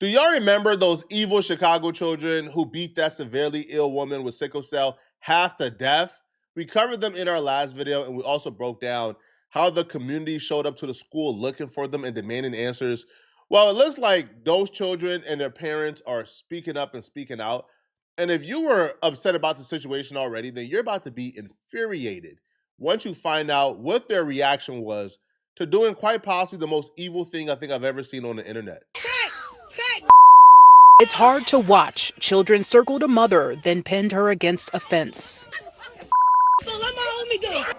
Do y'all remember those evil Chicago children who beat that severely ill woman with sickle cell half to death? We covered them in our last video, and we also broke down how the community showed up to the school looking for them and demanding answers. Well, it looks like those children and their parents are speaking up and speaking out. And if you were upset about the situation already, then you're about to be infuriated once you find out what their reaction was to doing quite possibly the most evil thing I think I've ever seen on the internet. It's hard to watch. Children circled a mother, then pinned her against a fence.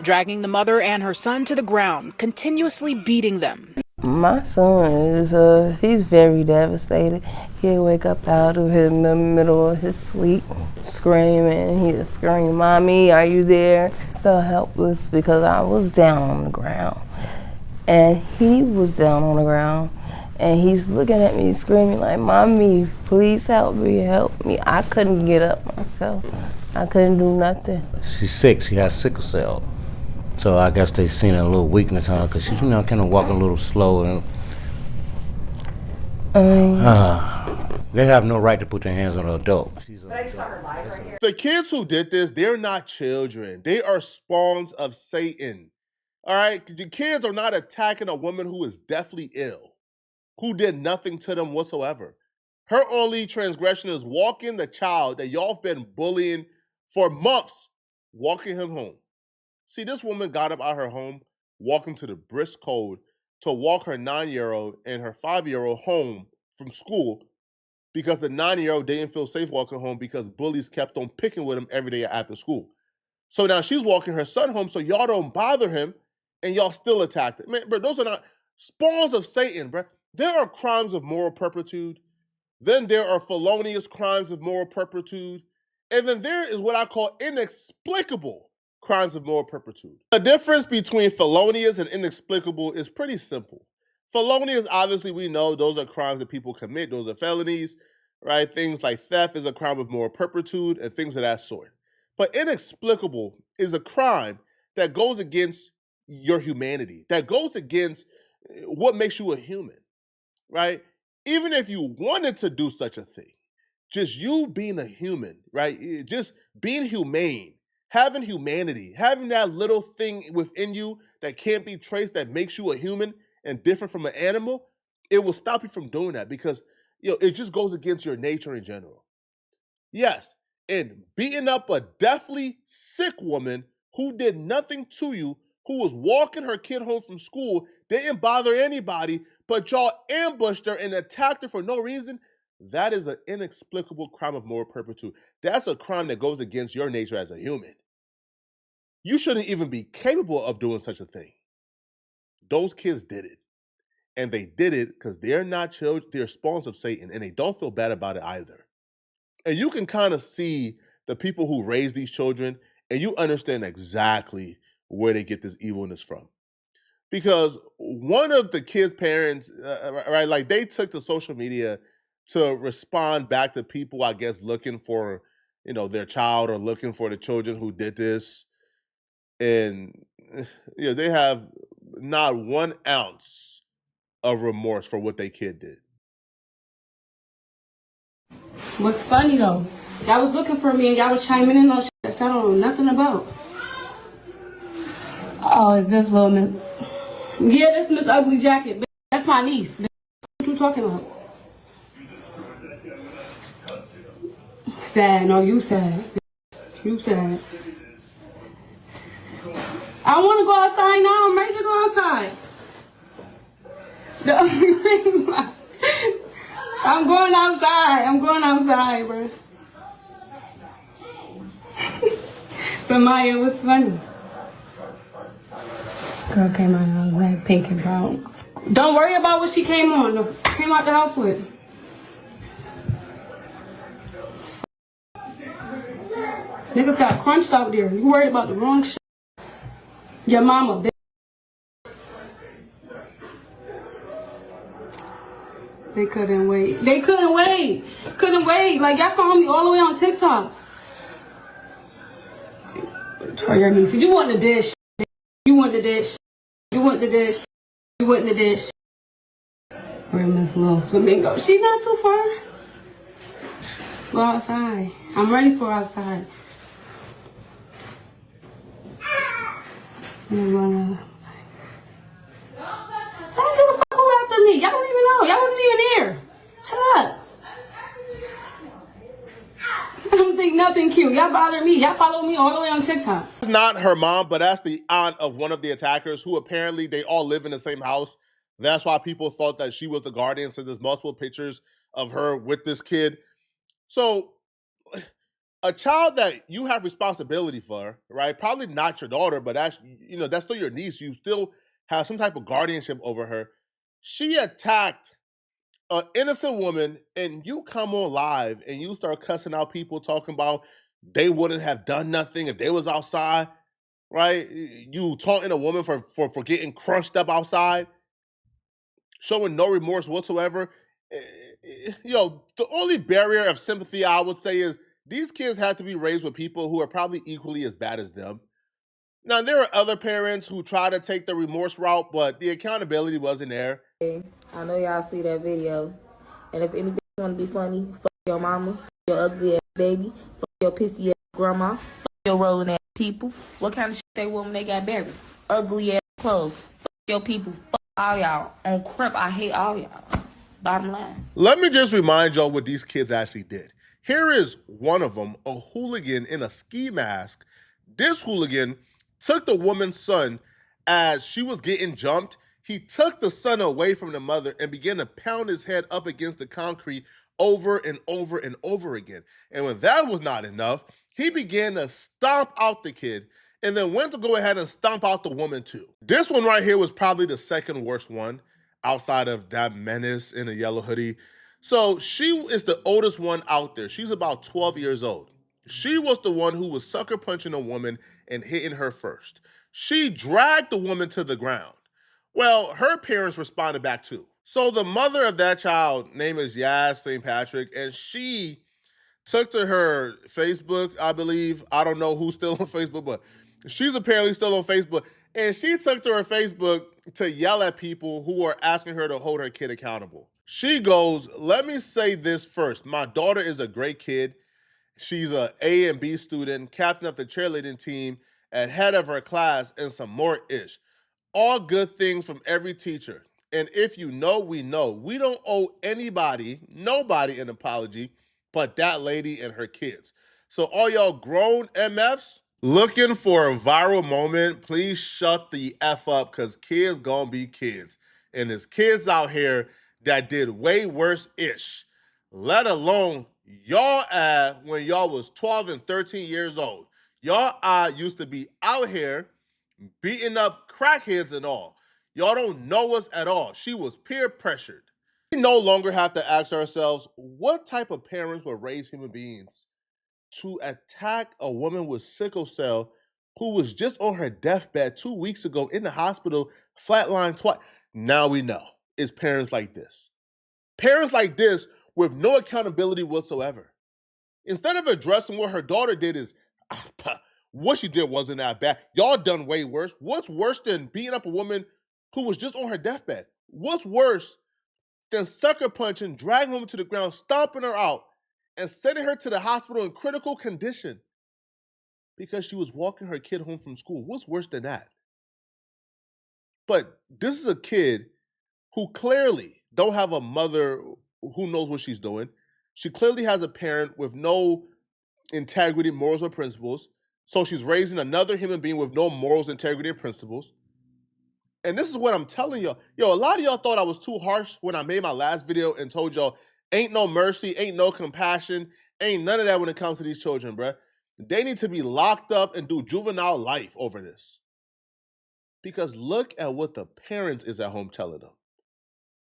Dragging the mother and her son to the ground, continuously beating them. My son is, he's very devastated. He'll wake up out of in the middle of his sleep, screaming. He'll scream, "Mommy, are you there?" I felt helpless because I was down on the ground. And he was down on the ground. And he's looking at me screaming like, "Mommy, please help me, help me." I couldn't get up myself. I couldn't do nothing. She's sick, she has sickle cell. So I guess they seen a little weakness on her because she's, kind of walking a little slow. And they have no right to put their hands on an adult. The kids who did this, they're not children. They are spawns of Satan. All right? The kids are not attacking a woman who is deathly ill, who did nothing to them whatsoever. Her only transgression is walking the child that y'all have been bullying for months, walking him home. See, this woman got up out of her home, walking to the brisk cold to walk her 9-year-old and her 5-year-old home from school because the 9-year-old didn't feel safe walking home because bullies kept on picking with him every day after school. So now she's walking her son home so y'all don't bother him and y'all still attacked him. Man, bro, those are not spawns of Satan, bro. There are crimes of moral turpitude. Then there are felonious crimes of moral turpitude. And then there is what I call inexplicable crimes of moral turpitude. The difference between felonious and inexplicable is pretty simple. Felonious, obviously, we know those are crimes that people commit. Those are felonies, right? Things like theft is a crime of moral turpitude and things of that sort. But inexplicable is a crime that goes against your humanity, that goes against what makes you a human, right? Even if you wanted to do such a thing, just you being a human, right? Just being humane, having humanity, having that little thing within you that can't be traced that makes you a human and different from an animal, it will stop you from doing that because it just goes against your nature in general. Yes, and beating up a deathly sick woman who did nothing to you, who was walking her kid home from school, didn't bother anybody, but y'all ambushed her and attacked her for no reason, that is an inexplicable crime of moral turpitude. That's a crime that goes against your nature as a human. You shouldn't even be capable of doing such a thing. Those kids did it. And they did it because they're not children, they're spawns of Satan, and they don't feel bad about it either. And you can kind of see the people who raise these children, and you understand exactly where they get this evilness from. Because one of the kids' parents, right, like they took to social media to respond back to people, I guess, looking for, their child or looking for the children who did this. And, they have not 1 ounce of remorse for what their kid did. What's funny though, y'all was looking for me and y'all was chiming in on shit that y'all don't know nothing about. Oh, this little Miss. Yeah, this Miss Ugly Jacket. That's my niece. What you talking about? Sad. No, you sad. You sad. I want to go outside now. I'm ready to go outside. I'm going outside. I'm going outside, bro. Samaya, what's funny? Girl came out of like pink and brown. Don't worry about what she came on. No, came out the house with. Niggas got crunched out there. You worried about the wrong shit. Your mama, bitch. They couldn't wait. They couldn't wait. Couldn't wait. Like, y'all found me all the way on TikTok. Your niece. You want the dish. You want the dish. You want the dish. You want the dish. Where Miss Little Flamingo? She's not too far. Go outside. I'm ready for outside. I'm gonna... I don't give a fuck who after me. Y'all don't even know. Y'all wasn't even here. Shut up. I don't think nothing cute. Y'all bother me. Y'all follow me all the way on TikTok. It's not her mom, but that's the aunt of one of the attackers who apparently they all live in the same house. That's why people thought that she was the guardian. So there's multiple pictures of her with this kid. So a child that you have responsibility for, right? Probably not your daughter, but actually, that's still your niece. You still have some type of guardianship over her. She attacked an innocent woman, and you come on live and you start cussing out people talking about they wouldn't have done nothing if they was outside, right? You taunting a woman for getting crushed up outside, showing no remorse whatsoever. The only barrier of sympathy I would say is these kids had to be raised with people who are probably equally as bad as them. Now, there are other parents who try to take the remorse route, but the accountability wasn't there. I know y'all see that video. And if any bitch want to be funny, fuck your mama, fuck your ugly ass baby, fuck your pissy ass grandma, fuck your rolling ass people. What kind of shit they want when they got buried? Ugly ass clothes. Fuck your people. Fuck all y'all. On crap, I hate all y'all. Bottom line. Let me just remind y'all what these kids actually did. Here is one of them, a hooligan in a ski mask. This hooligan took the woman's son as she was getting jumped. He took the son away from the mother and began to pound his head up against the concrete over and over and over again. And when that was not enough, he began to stomp out the kid and then went to go ahead and stomp out the woman too. This one right here was probably the second worst one outside of that menace in a yellow hoodie. So she is the oldest one out there. She's about 12 years old. She was the one who was sucker punching a woman and hitting her first. She dragged the woman to the ground. Well, her parents responded back too. So the mother of that child, name is Yaz St. Patrick, and she took to her Facebook, I believe. I don't know who's still on Facebook, but she's apparently still on Facebook. And she took to her Facebook to yell at people who are asking her to hold her kid accountable. She goes, let me say this first. My daughter is a great kid. She's an A and B student, captain of the cheerleading team, and head of her class, and some more ish. All good things from every teacher. And if you know, we know. We don't owe nobody an apology, but that lady and her kids. So all y'all grown MFs looking for a viral moment, please shut the F up, because kids gonna be kids. And there's kids out here that did way worse-ish, let alone y'all when y'all was 12 and 13 years old. Y'all used to be out here beating up crackheads and all. Y'all don't know us at all. She was peer pressured. We no longer have to ask ourselves, what type of parents would raise human beings to attack a woman with sickle cell who was just on her deathbed 2 weeks ago in the hospital, flatlined twice? Now we know it's parents like this. Parents like this with no accountability whatsoever. Instead of addressing what her daughter did is, what she did wasn't that bad. Y'all done way worse. What's worse than beating up a woman who was just on her deathbed? What's worse than sucker punching, dragging a woman to the ground, stomping her out, and sending her to the hospital in critical condition because she was walking her kid home from school? What's worse than that? But this is a kid who clearly don't have a mother who knows what she's doing. She clearly has a parent with no integrity, morals, or principles. So she's raising another human being with no morals, integrity, and principles. And this is what I'm telling y'all. Yo, a lot of y'all thought I was too harsh when I made my last video and told y'all ain't no mercy, ain't no compassion, ain't none of that when it comes to these children, bruh. They need to be locked up and do juvenile life over this. Because look at what the parents is at home telling them.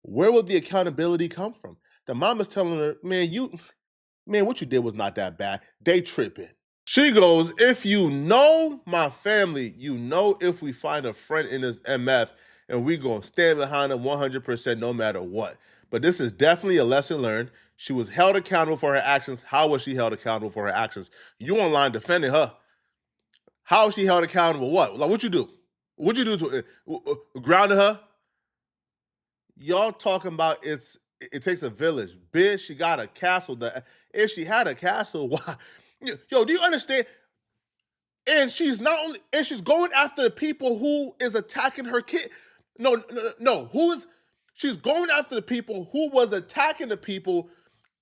Where will the accountability come from? The mom is telling her, man, what you did was not that bad. They tripping. She goes, if you know my family, you know if we find a friend in this MF, and we gonna stand behind them 100% no matter what. But this is definitely a lesson learned. She was held accountable for her actions. How was she held accountable for her actions? You online defending her. How was she held accountable? What? Like, what you do? What'd you do to grounded her? Y'all talking about it takes a village. Bitch, she got a castle. If she had a castle, why? Yo, do you understand? And she's not only, and she's going after the people who is attacking her kid. No. She's going after the people who was attacking the people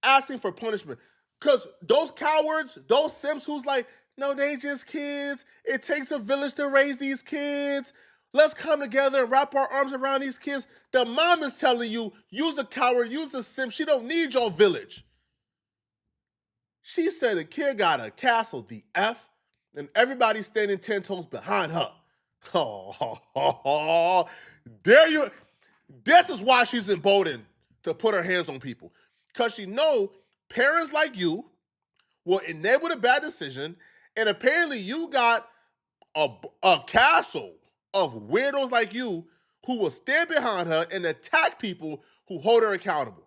asking for punishment. Because those cowards, those simps who's like, no, they just kids. It takes a village to raise these kids. Let's come together and wrap our arms around these kids. The mom is telling you, use a coward, use a simp. She don't need your village. She said the kid got a castle, the F, and everybody standing 10 toes behind her. Oh, dare you. This is why she's emboldened to put her hands on people. Because she know parents like you will enable the bad decision, and apparently you got a castle of weirdos like you who will stand behind her and attack people who hold her accountable.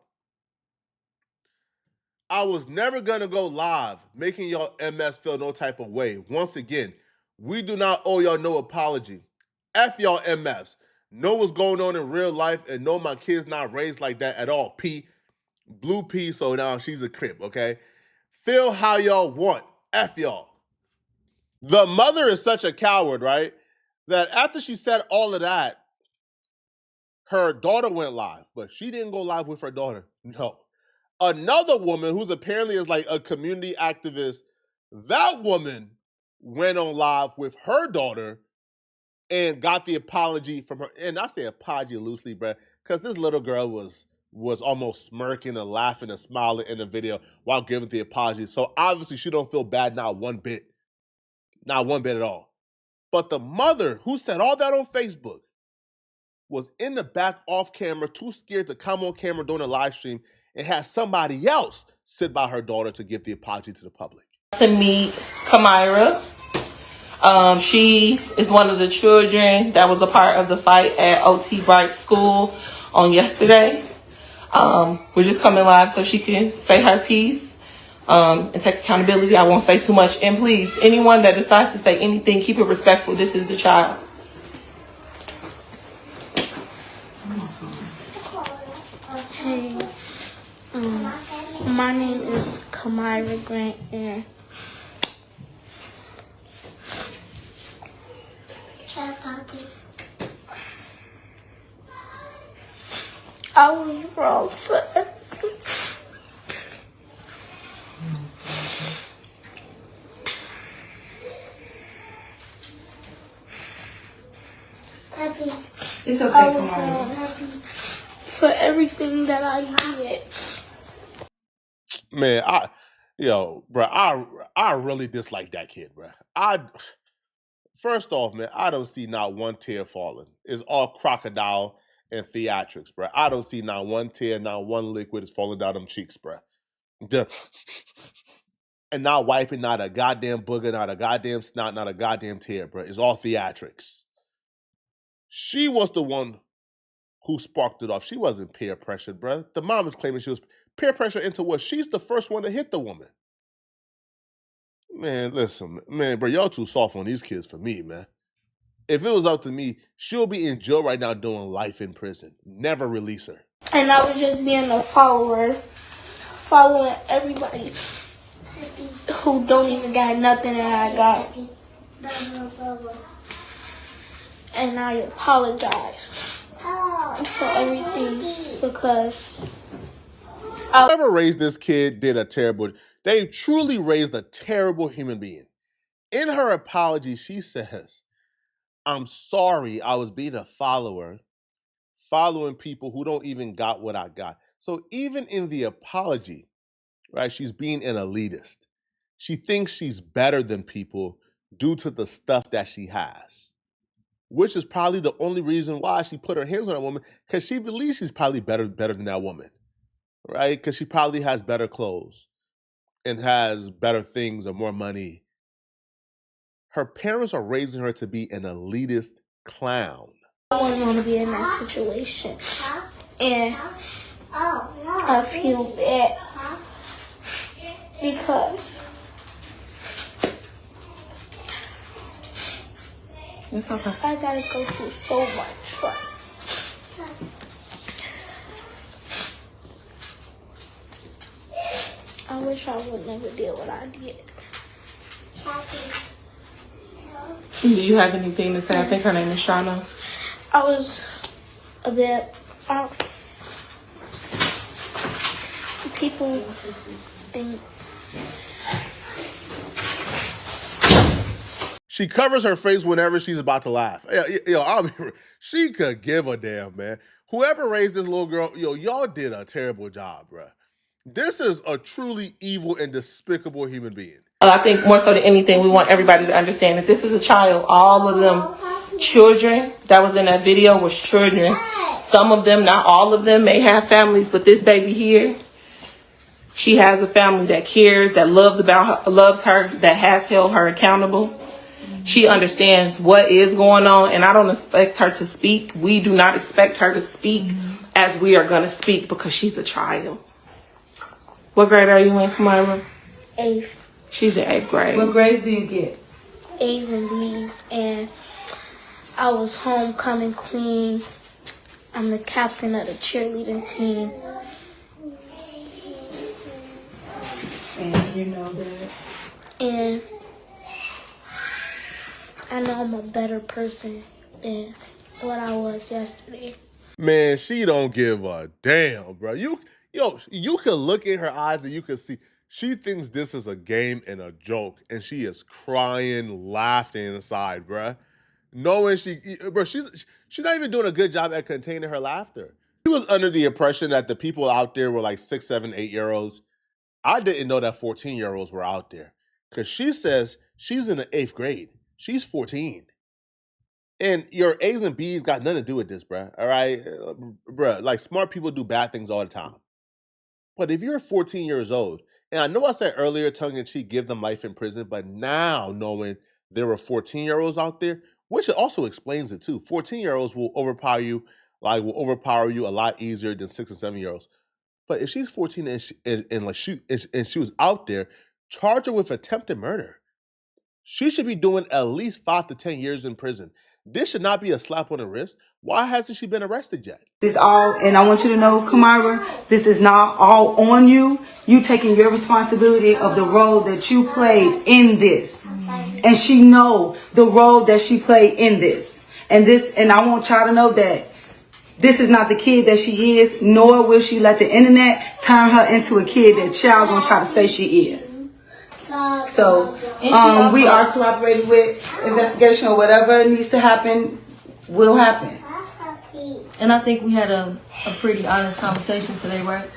I was never going to go live making y'all MS feel no type of way. Once again, we do not owe y'all no apology. F y'all MFs. Know what's going on in real life and know my kid's not raised like that at all. P. Blue P, so now she's a Crip, okay? Feel how y'all want. F y'all. The mother is such a coward, right? That after she said all of that, her daughter went live, but she didn't go live with her daughter. No. Another woman who's apparently is like a community activist, that woman went on live with her daughter and got the apology from her. And I say apology loosely, bruh, because this little girl was almost smirking and laughing and smiling in the video while giving the apology. So obviously she don't feel bad, not one bit at all. But the mother who said all that on Facebook was in the back off camera, too scared to come on camera during a live stream, and had somebody else sit by her daughter to give the apology to the public. To meet Kamira. She is one of the children that was a part of the fight at OT Bright School on yesterday. We're just coming live so she can say her piece and take accountability. I won't say too much. And please, anyone that decides to say anything, keep it respectful. This is the child. Hey, my name is Kamira Grant, and I was wrong for everything. It's okay, Kamira. For everything that I did. Man, I really dislike that kid, bro. First off, man, I don't see not one tear falling. It's all crocodile and theatrics, bro. I don't see not one tear, not one liquid is falling down them cheeks, bro. And not wiping, not a goddamn booger, not a goddamn snot, not a goddamn tear, bro. It's all theatrics. She was the one who sparked it off. She wasn't peer pressured, bro. The mom is claiming she was peer pressure into what? She's the first one to hit the woman. Man, listen, man, bro, y'all too soft on these kids for me, man. If it was up to me, she'll be in jail right now doing life in prison. Never release her. And I was just being a follower, following everybody who don't even got nothing that I got. And I apologize for everything because whoever raised this kid did a terrible, they truly raised a terrible human being. In her apology, she says, I'm sorry I was being a follower, following people who don't even got what I got. So even in the apology, right, she's being an elitist. She thinks she's better than people due to the stuff that she has, which is probably the only reason why she put her hands on that woman, because she believes she's probably better than that woman, right? Because she probably has better clothes and has better things or more money. Her parents are raising her to be an elitist clown. I wouldn't want to be in that situation. And I feel bad because It's okay. I gotta go through so much. I wish I would never did what I did. Do you have anything to say? I think her name is Shauna. I was a bit. People think. She covers her face whenever she's about to laugh. She could give a damn, man. Whoever raised this little girl, y'all did a terrible job, bruh. This is a truly evil and despicable human being. I think more so than anything, we want everybody to understand that this is a child. All of them children that was in that video was children. Some of them, not all of them, may have families, but this baby here, she has a family that cares, that loves her, that has held her accountable. She understands what is going on, and I don't expect her to speak. We do not expect her to speak as we are going to speak because she's a child. What grade are you in, Kamira? 8th. She's in 8th grade. What grades do you get? A's and B's, and I was homecoming queen. I'm the captain of the cheerleading team. And you know that? And I know I'm a better person than what I was yesterday. Man, she don't give a damn, bro. You could look in her eyes and you could see she thinks this is a game and a joke, and she is crying, laughing inside, bro. Knowing she's not even doing a good job at containing her laughter. She was under the impression that the people out there were like 6, 7, 8-year-olds. I didn't know that 14-year-olds were out there, because she says she's in the 8th grade. She's 14. And your A's and B's got nothing to do with this, bruh. All right? Bruh, like smart people do bad things all the time. But if you're 14 years old, and I know I said earlier, tongue-in-cheek, give them life in prison, but now knowing there were 14-year-olds out there, which also explains it too. 14-year-olds will overpower you a lot easier than 6 and 7-year-olds. But if she's 14 and she was out there, charge her with attempted murder. She should be doing at least 5 to 10 years in prison. This should not be a slap on the wrist. Why hasn't she been arrested yet? This all, and I want you to know, Kamira, this is not all on you. You taking your responsibility of the role that you played in this. And she know the role that she played in this. And I want y'all to know that this is not the kid that she is, nor will she let the internet turn her into a kid that y'all gonna try to say she is. So we are cooperating with investigation, or whatever needs to happen will happen. And I think we had a pretty honest conversation today, right?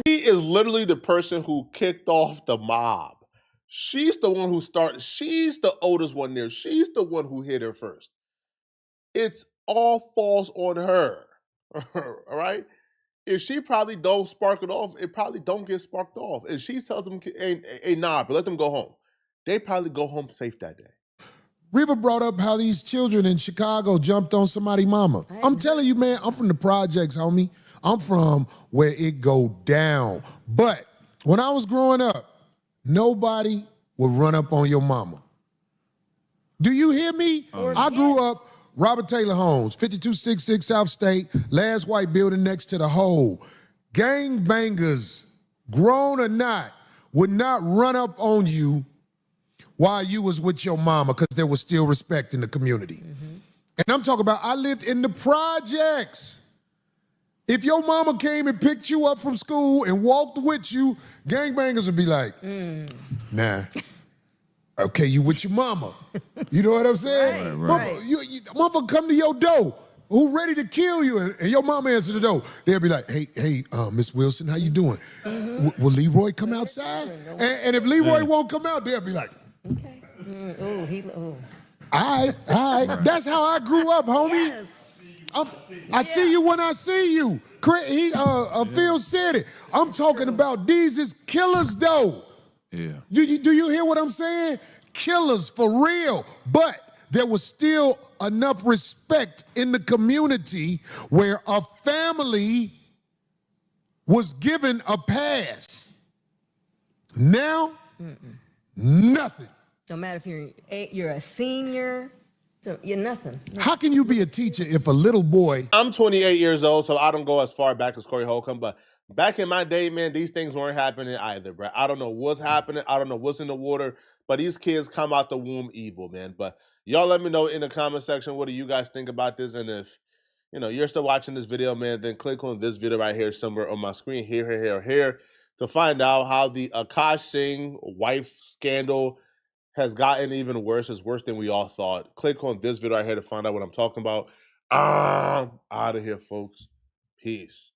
She is literally the person who kicked off the mob. She's the one who started. She's the oldest one there. She's the one who hit her first. It's all falls on her. All right? If she probably don't spark it off, it probably don't get sparked off. If she tells them, hey, nah, but let them go home, they probably go home safe that day. Reva brought up how these children in Chicago jumped on somebody's mama. I'm telling you, man, I'm from the projects, homie. I'm from where it go down. But when I was growing up, nobody would run up on your mama. Do you hear me? I grew up Robert Taylor Homes, 5266 South State, last white building next to the hole. Gangbangers, grown or not, would not run up on you while you was with your mama, because there was still respect in the community. And I'm talking about, I lived in the projects. If your mama came and picked you up from school and walked with you, gangbangers would be like, nah. Okay, you with your mama. You know what I'm saying? Right. Motherfucker come to your door, who ready to kill you, and your mama answer the door. They'll be like, hey, Miss Wilson, how you doing? Will Leroy come outside? And if Leroy won't come out, they'll be like, Okay. all right. That's how I grew up, homie. Yes. I see you when I see you. Phil said it. I'm talking about these is killers, though. Yeah. Do you hear what I'm saying? Killers, for real. But there was still enough respect in the community where a family was given a pass. Now, nothing. No matter if you're a senior, you're nothing. How can you be a teacher if a little boy... I'm 28 years old, so I don't go as far back as Corey Holcomb, but Back in my day, man, these things weren't happening either, bro. I don't know what's happening. I don't know what's in the water, but these kids come out the womb evil, man. But y'all let me know in the comment section, what do you guys think about this? And if, you're still watching this video, man, then click on this video right here somewhere on my screen, here, to find out how the Akash Singh wife scandal has gotten even worse. It's worse than we all thought. Click on this video right here to find out what I'm talking about. Out of here, folks. Peace.